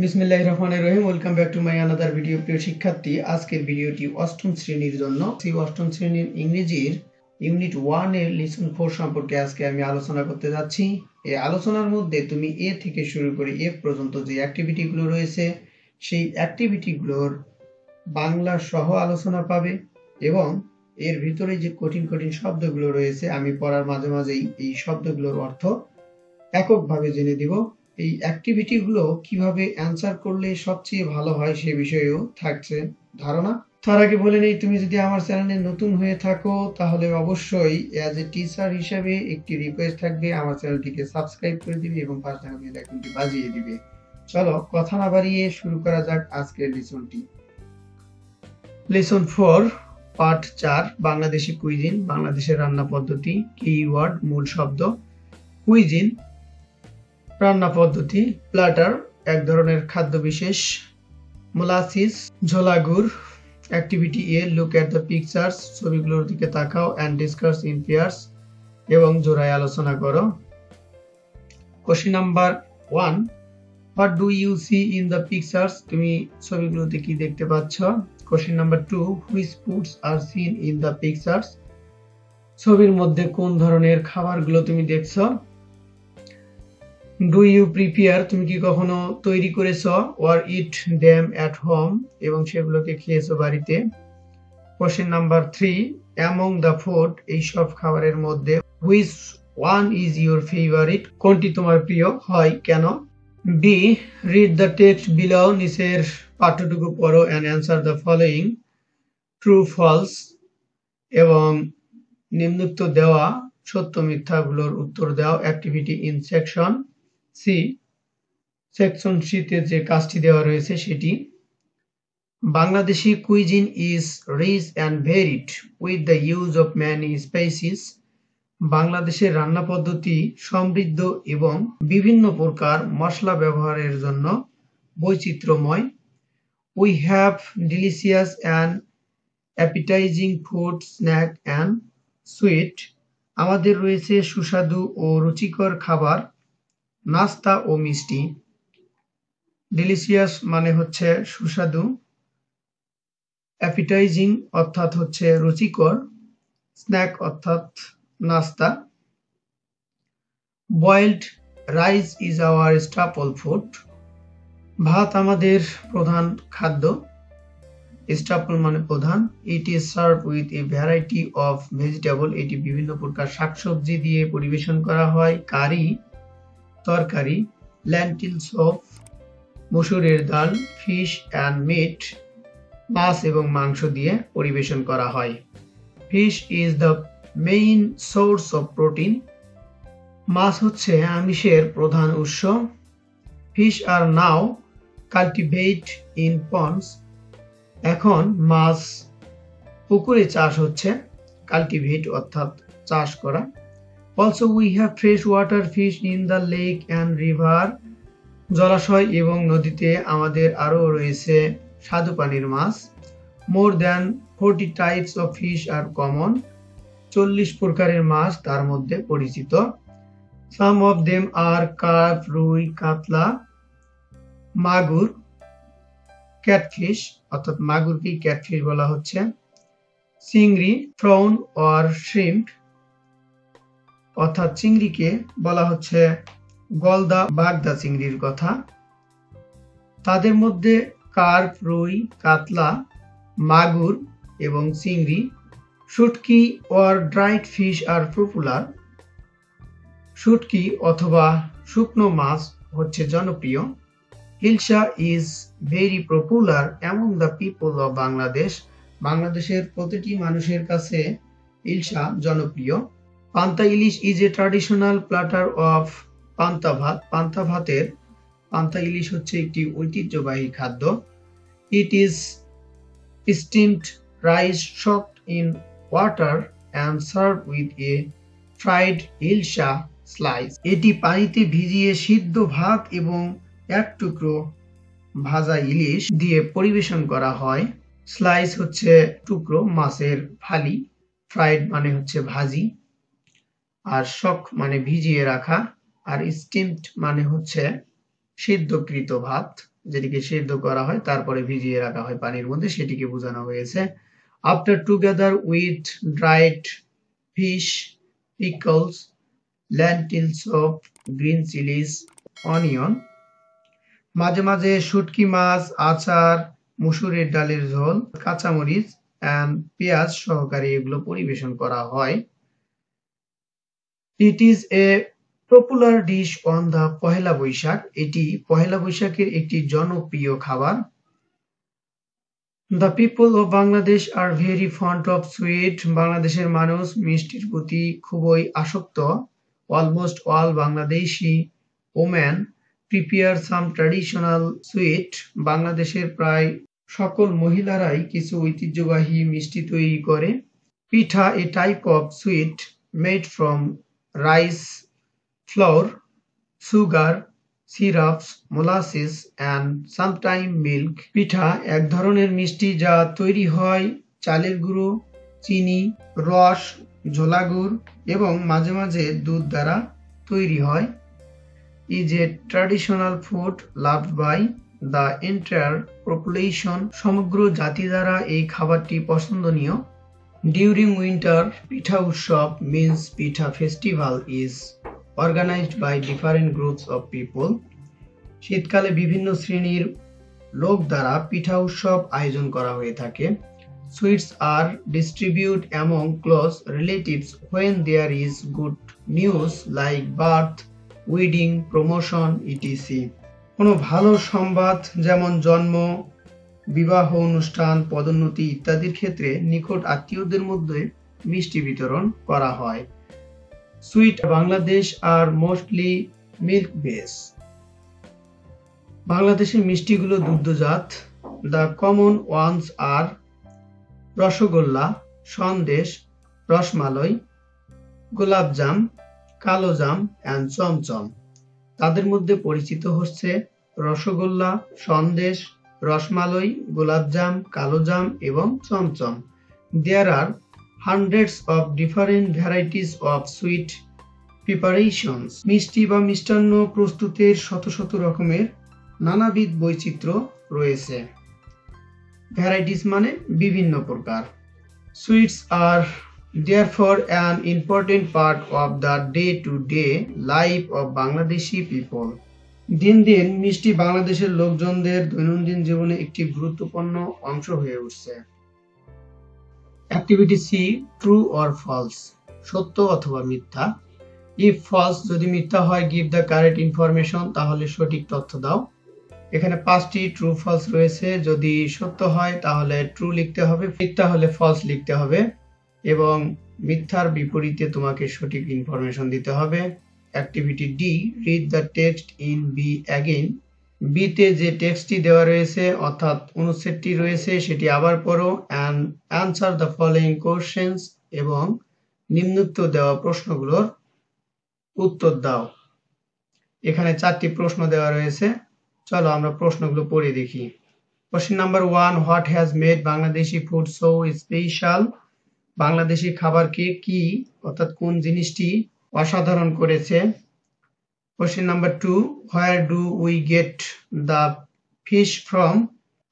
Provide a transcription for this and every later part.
বিসমিল্লাহির রহমানির রহিম। Welcome back to my another video. প্রিয় শিক্ষার্থী, আজকের ভিডিওটি অষ্টম শ্রেণীর জন্য। সেই অষ্টম শ্রেণীর ইংরেজির ইউনিট 1 এর লেসন 4 সম্পর্কে আজকে আমি আলোচনা করতে যাচ্ছি। এই আলোচনার মধ্যে তুমি এ থেকে শুরু করে এফ পর্যন্ত যে অ্যাক্টিভিটিগুলো রয়েছে সেই অ্যাক্টিভিটিগুলোর বাংলা সহ আলোচনা পাবে এবং এর ভিতরে যে কঠিন কঠিন শব্দগুলো রয়েছে আমি পড়ার মাঝে মাঝেই এই শব্দগুলোর অর্থ এককভাবে জেনে দিব। এই অ্যাক্টিভিটিগুলো কিভাবে অ্যান্সার করলে সবচেয়ে ভালো হয় সে বিষয়েও থাকছে ধারণা। তার আগে বলে নেই, তুমি যদি আমার চ্যানেলে নতুন হয়ে থাকো তাহলে অবশ্যই অ্যাজ এ টিচার হিসেবে একটি রিকোয়েস্ট থাকবে, আমার চ্যানেলটিকে সাবস্ক্রাইব করে দিবে এবং পাশে থাকা বেল আইকনটি বাজিয়ে দিবে। চলো কথা না বাড়িয়ে শুরু করা যাক আজকের লেসনটি। লেসন 4 পার্ট 4 বাংলাদেশি কুইজিন, বাংলাদেশের রান্না পদ্ধতি। কিওয়ার্ড মূল শব্দ। কুইজিন রান্না পদ্ধতি। প্ল্যাটার এক ধরনের খাদ্য বিশেষ। মোলাসিস ঝোলা গুড়। Activity A look at the pictures, ছবিগুলোর দিকে তাকাও অ্যান্ড ডিসকাস ইন পেয়ার্স এবং জোড়ায় আলোচনা করো। Question number 1, what do you see in the pictures, তুমি ছবিগুলোতে কি দেখতে পাচ্ছ? Question number 2, which foods are seen in the pictures, ছবির মধ্যে কোন ধরনের খাবারগুলো তুমি দেখছো? ডু ইউ প্রিপেয়ার, তুমি কি কখনো তৈরি করেছো? Or eat them at home, এবং সেগুলোকে খেয়েছো বাড়িতে। Question number 3, among the food, এই সব খাবারের মধ্যে which one is your favourite, কোনটি তোমার প্রিয়, হয় কেন? B, read the text below, নিচের পাঠ্যটুকু পড়ো and answer the following true false, এবং নিম্নোক্ত দেওয়া সত্য মিথ্যাগুলোর উত্তর দাও। Activity in section C, section সিতে যে কাজটি দেওয়া রয়েছে সেটি। Bangladeshi cuisine is rich and varied with the use of many spices, বাংলাদেশের রান্না পদ্ধতি সমৃদ্ধ এবং বিভিন্ন প্রকার মশলা ব্যবহারের জন্য বৈচিত্র্যময়। We have delicious and appetising food, snack and sweet, আমাদের রয়েছে সুস্বাদু ও রুচিকর খাবার, নাস্তা ও মিষ্টি। ডিলিশিয়াস মানে হচ্ছে সুস্বাদু, অ্যাপিটাইজিং অর্থাৎ হচ্ছে রুচিকর, স্ন্যাক অর্থাৎ নাস্তা। Boiled rice is our staple food, ভাত আমাদের প্রধান খাদ্য। স্টাপল মানে প্রধান। It is serve with a variety of vegetable, এটি বিভিন্ন প্রকার শাকসবজি দিয়ে পরিবেশন করা হয়। কারি তরকারি। ল্যান্টিল স্যুপ মসুরের ডাল। ফিশ অ্যান্ড মিট, মাছ এবং মাংস দিয়ে পরিবেশন করা হয়। Fish is the main source of protein, মাছ হচ্ছে আমিষের প্রধান উৎস। Fish are now cultivate in ponds, এখন মাছ পুকুরে চাষ হচ্ছে। কাল্টিভেট অর্থাৎ চাষ করা। Also we have fresh water fish in the lake and river, জলাশয় এবং নদীতে আমাদের আরও রয়েছে স্বাদু পানির মাছ। More than 40 types of fish are common, 40 প্রকারের মাছ তার মধ্যে পরিচিত। Some of them are carp, রুই, কাতলা, মাগুর, ক্যাটফিশ অর্থাৎ মাগুরকেই ক্যাটফিশ বলা হচ্ছে। চিংড়ি, প্রন অর শ্রিম্প, অর্থাৎ চিংড়িকে বলা হচ্ছে গলদা, বাগদা চিংড়ির কথা। তাদের মধ্যে কার্প, রুই, কাতলা, মাগুর এবং চিংড়ি। Shutki or dried fish are popular, শুটকি অথবা শুকনো মাছ হচ্ছে জনপ্রিয়। Ilsha is very popular among the people of Bangladesh, বাংলাদেশের প্রতিটি মানুষের কাছে ইলশা জনপ্রিয়। Panta ilish is a traditional platter of panta bhat, পান্তা ইলিশ হচ্ছে একটি ঐতিহ্যবাহী খাদ্য। It is steamed rice soaked in water and served with a fried ilsha slice, এটি পানিতে ভিজিয়ে সিদ্ধ ভাত এবং এক টুকরো ভাজা ইলিশ দিয়ে পরিবেশন করা হয়। স্লাইস হচ্ছে টুকরো মাছের ফালি, ফ্রাইড মানে হচ্ছে ভাজি, আর শক মানে ভিজিয়ে রাখা, আর স্টিমড মানে হচ্ছে সিদ্ধকৃত ভাত যেটিকে সিদ্ধ করা হয় তারপরে ভিজিয়ে রাখা হয় পানির মধ্যে, সেটিকে বোঝানো হয়েছে। After together with dried fish, pickles, lentil soup, green Chillies, onion. মাঝে মাঝে শুটকি মাছ, আচার, মসুরের ডালের ঝোল, কাঁচামরিচ এন্ড পেঁয়াজ সহকারে এগুলো পরিবেশন করা হয়। It is a popular dish on the Pohela Boishakh. এটি পহেলা বৈশাখের একটি জনপ্রিয় খাবার। The people of Bangladesh are very fond of sweet. বাংলাদেশের মানুষ মিষ্টির প্রতি খুবই আসক্ত। Almost all Bangladeshi women prepare some traditional sweet. বাংলাদেশের প্রায় সকল মহিলারাই কিছু ঐতিহ্যবাহী মিষ্টি তৈরি করে। পিঠা, a type of sweet made from rice flour, sugar, syrups, molasses and sometimes milk. পিঠা এক ধরনের মিষ্টি যা তৈরি হয় চালের গুঁড়ো, চিনি, রস, ঝোলা গুড় এবং মাঝে মাঝে দুধ দ্বারা তৈরি হয়। is a traditional food loved by the entire population. সমগ্র জাতি দ্বারা এই খাবারটি পছন্দনীয়। During winter, পিঠা উৎসব means pitha festival is organized by different groups of people. শীতকালে বিভিন্ন শ্রেণীর লোক দ্বারা পিঠা উৎসব আয়োজন করা হয়ে থাকে। Sweets are distributed among close relatives when there is good news like birth, wedding, promotion, etc. কোনো ভালো সংবাদ যেমন জন্ম, বিবাহ অনুষ্ঠান, পদোন্নতি ইত্যাদির ক্ষেত্রে নিকট আত্মীয়দের মধ্যে মিষ্টি বিতরণ করা হয়। Sweet বাংলাদেশ আর মোস্টলি মিল্ক বেস। বাংলাদেশের মিষ্টিগুলো দুগ্ধজাত। The common ones are rasgulla, Sandesh, rasmalai, golapjam, kalojam and chamcham. তাদের মধ্যে পরিচিত হচ্ছে রসগোল্লা, সন্দেশ, রসমালাই, গোলাপজাম, কালোজাম এবং chamcham. There are hundreds of different varieties of sweet preparations. মিষ্টি বা মিষ্টান্ন প্রস্তুতের শত শত রকমের নানাবিধ বৈচিত্র্য রয়েছে। ভ্যারাইটিস মানে বিভিন্ন প্রকার। Sweets are therefore an important part of the day-to-day life of Bangladeshi people. দিন দিন মিষ্টি বাংলাদেশের লোকজনদের দৈনন্দিন জীবনে একটি গুরুত্বপূর্ণ অংশ হয়ে উঠছে। Activity C, true or false, সত্য অথবা মিথ্যা। ইফ ফলস, যদি মিথ্যা হয় গিভ দ্য কারেক্ট ইনফরমেশন, তাহলে সঠিক তথ্য দাও। এখানে 5টি ট্রু ফলস রয়েছে। যদি সত্য হয় তাহলে ট্রু লিখতে হবে, মিথ্যা হলে ফলস লিখতে হবে এবং মিথ্যার বিপরীতে তোমাকে সঠিক ইনফরমেশন দিতে হবে। Activity D, read the text in B again. বিতে যে টেক্সটটি দেওয়া রয়েছে অর্থাৎ অনুচ্ছেদটি রয়েছে সেটি আবার পড়ো and answer the following questions, এবং নিম্নোক্ত দেওয়া প্রশ্নগুলোর উত্তর দাও। এখানে 4টি প্রশ্ন দেওয়া রয়েছে, চলো আমরা প্রশ্নগুলো পড়ে দেখি। Question number 1, what has made Bangladeshi food so special? Bangladeshi খাবারকে কি অর্থাৎ কোন জিনিসটি অসাধারণ করেছে? Question number 2, where do we get the fish from?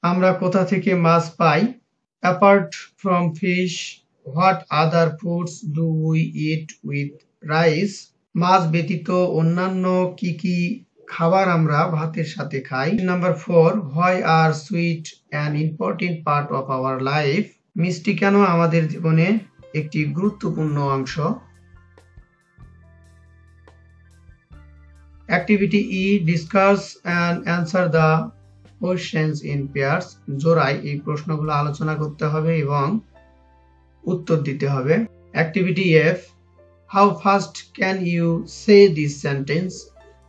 আমরা কোথা থেকে মাছ পাই? Apart from fish, what other foods do we eat with rice? মাছ ব্যতীত অন্যান্য কি কি খাবার আমরা ভাতের সাথে খাই? Number 4, why are sweet an important part of our life? মিষ্টি কেন আমাদের জীবনে একটি গুরুত্বপূর্ণ অংশ? Activity E, discuss and answer the questions in pairs. জোড়ায় এই প্রশ্নগুলো আলোচনা করতে হবে এবং উত্তর দিতে হবে। Activity F, how fast can you say this sentence?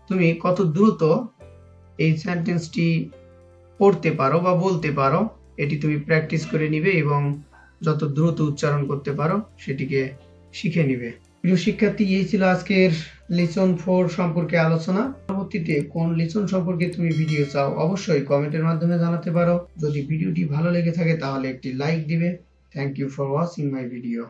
তুমি কত দ্রুত এই সেন্টেন্সটি পড়তে পারো বা বলতে পারো, এটি তুমি প্র্যাকটিস করে নিবে এবং যত দ্রুত উচ্চারণ করতে পারো সেটিকে শিখে নিবে। প্রিয় শিক্ষার্থী, এই ছিল আজকের লেসন 4 সম্পর্কে আলোচনা। পরবর্তীতে কোন লেসন সম্পর্কে তুমি ভিডিও চাও অবশ্যই কমেন্টের মাধ্যমে জানাতে পারো। যদি ভিডিওটি ভালো লেগে থাকে তাহলে একটি লাইক দিবে। Thank you for watching my video.